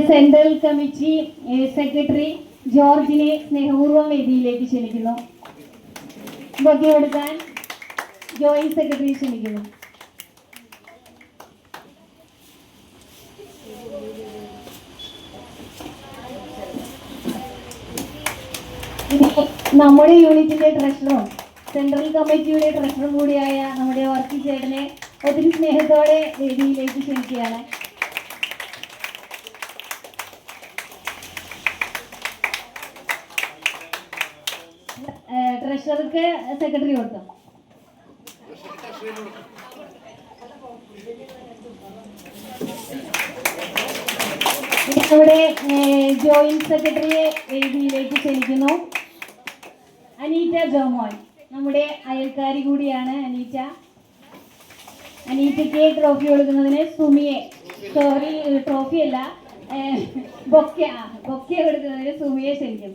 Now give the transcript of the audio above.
Central committee secretary ജോർജിനെ സ്നേഹപൂർവ്വം വേദിയിലേക്ക് ക്ഷണിക്കുന്നു. ബൊക്കെ കൊടുക്കാൻ ജോയിന്റ് സെക്രട്ടറി ക്ഷണിക്കുന്നു. നമ്മുടെ യൂണിറ്റിന്റെ ട്രഷററും സെൻട്രൽ കമ്മിറ്റിയുടെ ട്രഷറും കൂടിയായ നമ്മുടെ വർക്കി ചേട്ടനെ ഒത്തിരി സ്നേഹത്തോടെ വേദിയിലേക്ക് ക്ഷണിക്കുകയാണ്. ട്രഷറർക്ക് സെക്രട്ടറി കൊടുത്തു. നമ്മുടെ ജോയിന്റ് സെക്രട്ടറിയെ വേദിയിലേക്ക് ക്ഷണിക്കുന്നു. അനീറ്റ ജോമോൻ നമ്മുടെ അയൽക്കാരി കൂടിയാണ്. അനീറ്റയ്ക്ക് ട്രോഫി കൊടുക്കുന്നതിന് സുമിയെ, ട്രോഫി അല്ല, ബൊക്കെ കൊടുക്കുന്നതിന് സുമിയെ ക്ഷണിക്കും.